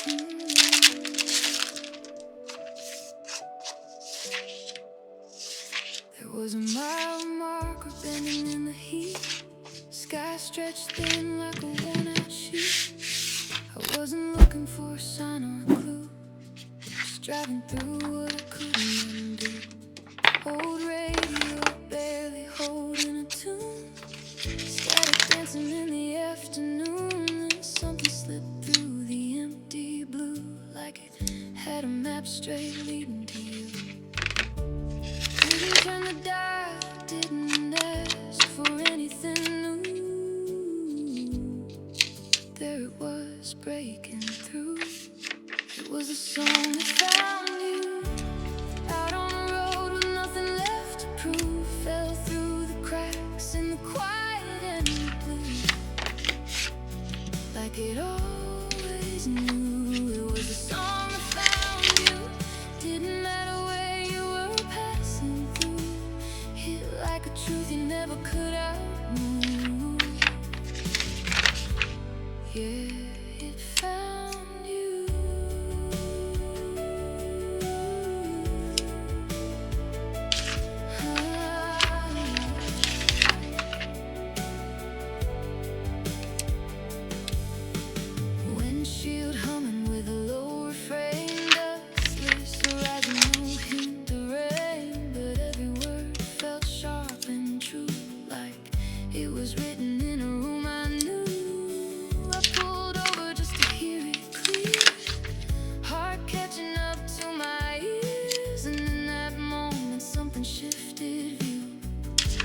There was a mile marker bending in the heat. Sky stretched thin like a worn-out sheet. I wasn't looking for a sign or a clue, just driving through what I couldn't undo. Old radio barely holding a tune, static dancing in the afternoon. And something slipped through the empty blue, like it had a map straight leading to you. Didn't turn the dial, didn't ask for anything new. There it was, breaking through. It was a song that found you out on the road with nothing left to prove. Fell through the cracks in the quiet and the blue, like it always knew. It was a song that found you. Didn't matter where you were passing through. Hit like a truth you never could outmove. Yeah, it found you. Windshield humming with a low refrain, dustless horizon, no hint of rain, but every word felt sharp and true, like it was written in a room I knew. I pulled over just to hear it clear, heart catching up to my ears, and in that moment something shifted view,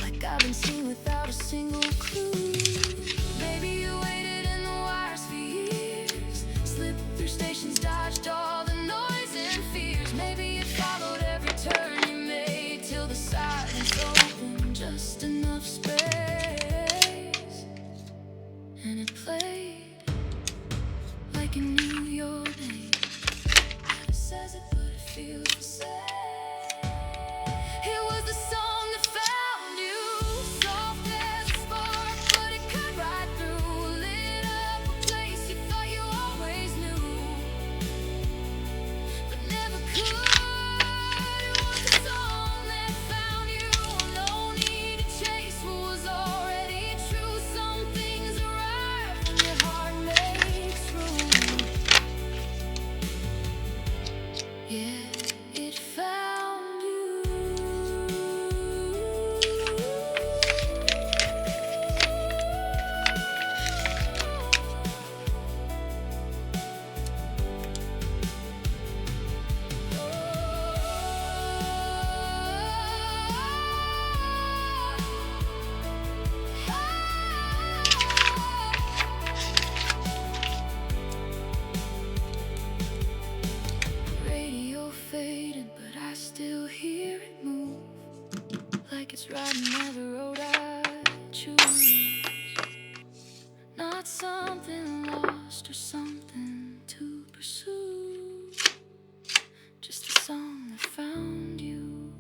like I've been seen without a single clue. Maybe you waited in the wires for years, slipped through stations, dodged all the noise and fears. Maybe you followed every turn you made till the silence opened just enough space, and it played like it knew your name. It says it, but it feels the same. It was the song that found you, soft as a spark, but it cut right through. Lit up a place you thought you always knew, but never could. It was the song that found you. No need to chase what was already true. Some things arrive when your heart makes room. Yeah, it found you. Radio faded, but I still hear it move, like it's riding every road I choose. Not something lost or something to pursue, just a song that found you.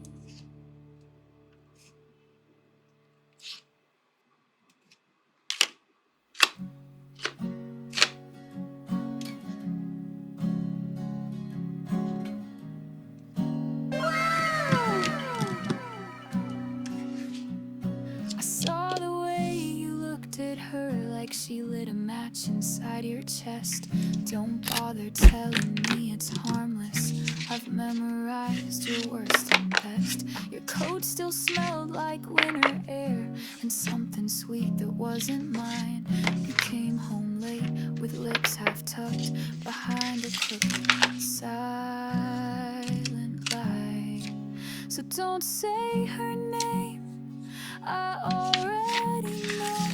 I saw the way you looked at her, like she lit a match inside your chest. Don't bother telling me it's harmless, I've memorized your worst and best. Your coat still smelled like winter air, and something sweet that wasn't mine. You came home late with lips half tucked behind a crooked silent lie. So don't say her name, I already know.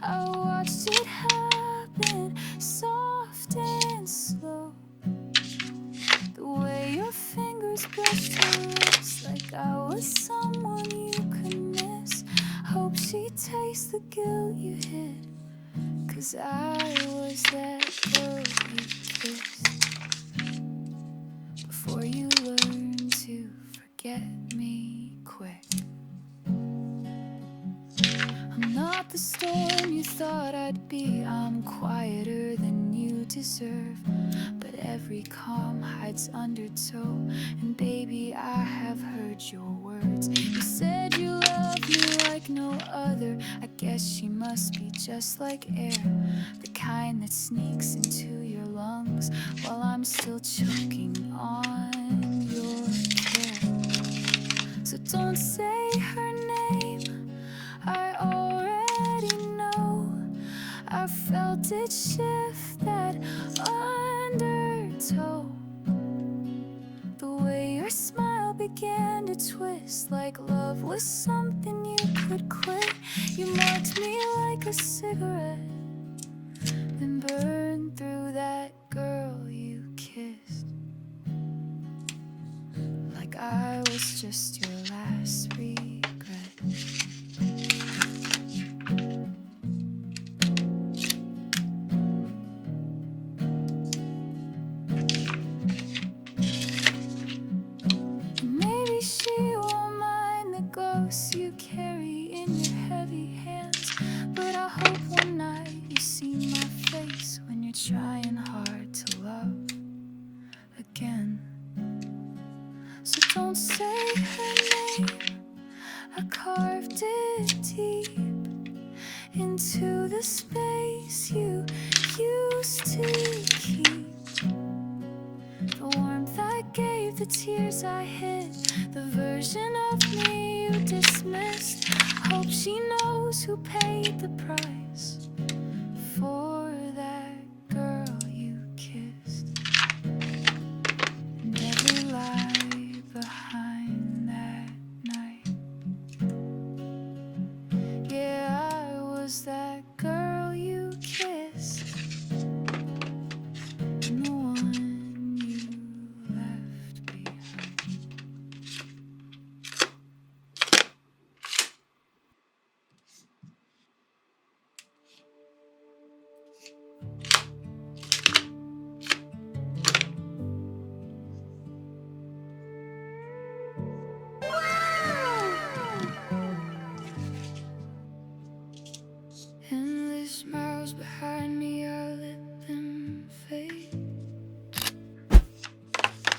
I watched it happen, soft and slow. The way your fingers brushed her wrist, like I was someone you could miss. Hope she tastes the guilt you hid, 'cause I was that girl you kissed before you learned to forget me quick. I'm not the storm you thought I'd be, I'm quieter than you deserve. But every calm hides undertow, and baby, I have heard your words. You said you love me like no other. I guess she must be just like air, the kind that sneaks into your lungs while I'm still choking on your care. So don't say her name, I already know. I felt it shift that undertow. The way your smile began to twist, like love was something you could quit. You marked me like a cigarette, then burned through that girl you kissed, like I was just your last regret. Maybe she won't mind the ghosts you carry in your heavy hands, but I hope one night you see my face when you're trying hard to love again. So don't say her name, I carved it deep into the space you used to keep. The warmth I gave, the tears I hid, the version of me you dismissed. Hope she knows who paid the price for that girl you kissed, and every lie behind that night. Yeah, I was that girl you kissed, and the one you left behind. Endless miles behind me, I let them fade.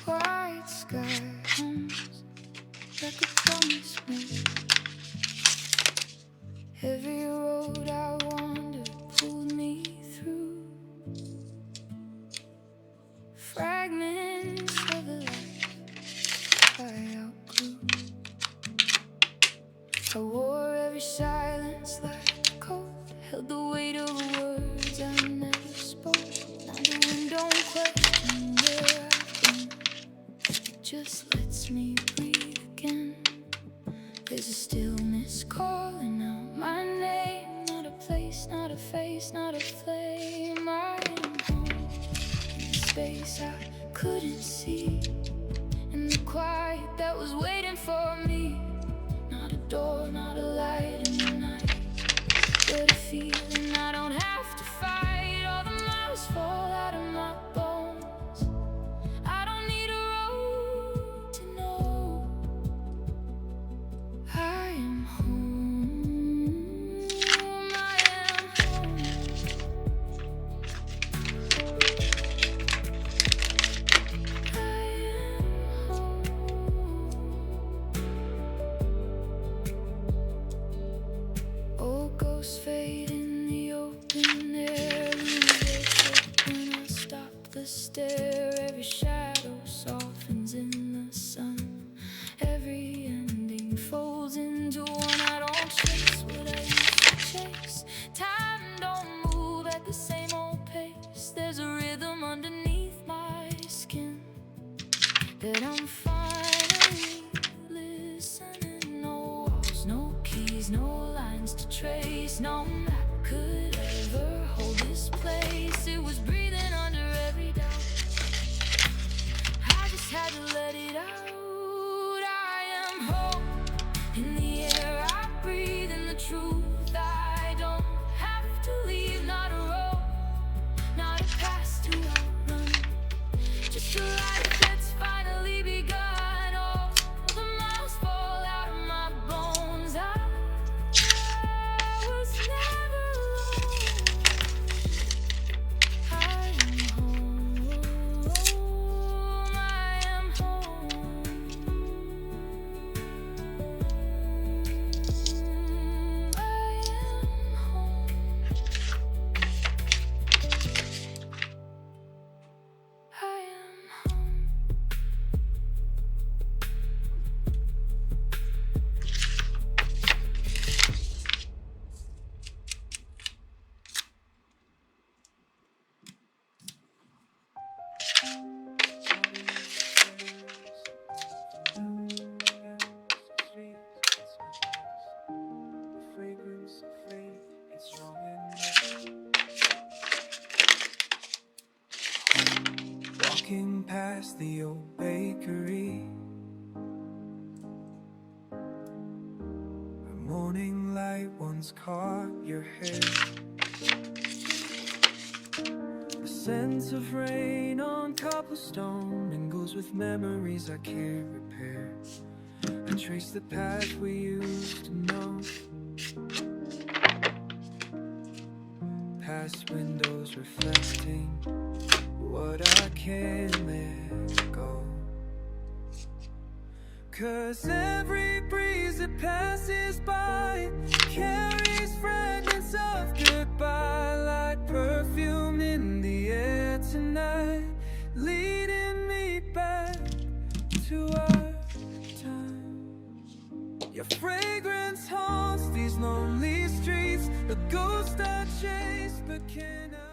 White sky hums like a promise made. Every road I wandered pulled me through fragments of a life I outgrew. I wore every silence like a coat, held the weight of words I never spoke. Now the wind don't question where I've been, it just lets me breathe again. There's a stillness calling out my name, not a place, not a face, not a flame. I am home in the space I couldn't see, in the quiet that was waiting for me. Not a door, not a light in the night, but a feeling I don't have to fight. All the miles fall out of my bones, I don't need a road to know I am home, I am home. I am home. Old ghosts fade in the open air, when I stop the stare. Every shadow softens in the sun, every ending folds into one. I don't chase what I used to chase, time don't move at the same old pace. There's a rhythm underneath my skin that I'm finally listening. No walls, no keys, no lines to trace, no map could ever hold this place. It was breathing under every doubt, I just had to let it out. I am home in the air I breathe, in the truth I don't have to leave. Not a road, not a past to outrun, just a life that's finally begun. Oh, the miles fall out of my bones, I was never alone. I am walking past the old bakery. A morning light once caught your hair. The scent of rain on cobblestone mingles with memories I can't repair. I trace the path we used to know, past windows reflecting what I can't let go. 'Cause every breeze that passes by carries fragments of goodbye, like perfume in the air tonight, leading me back to our time. Your fragrance haunts these lonely streets, a ghost I chase but cannot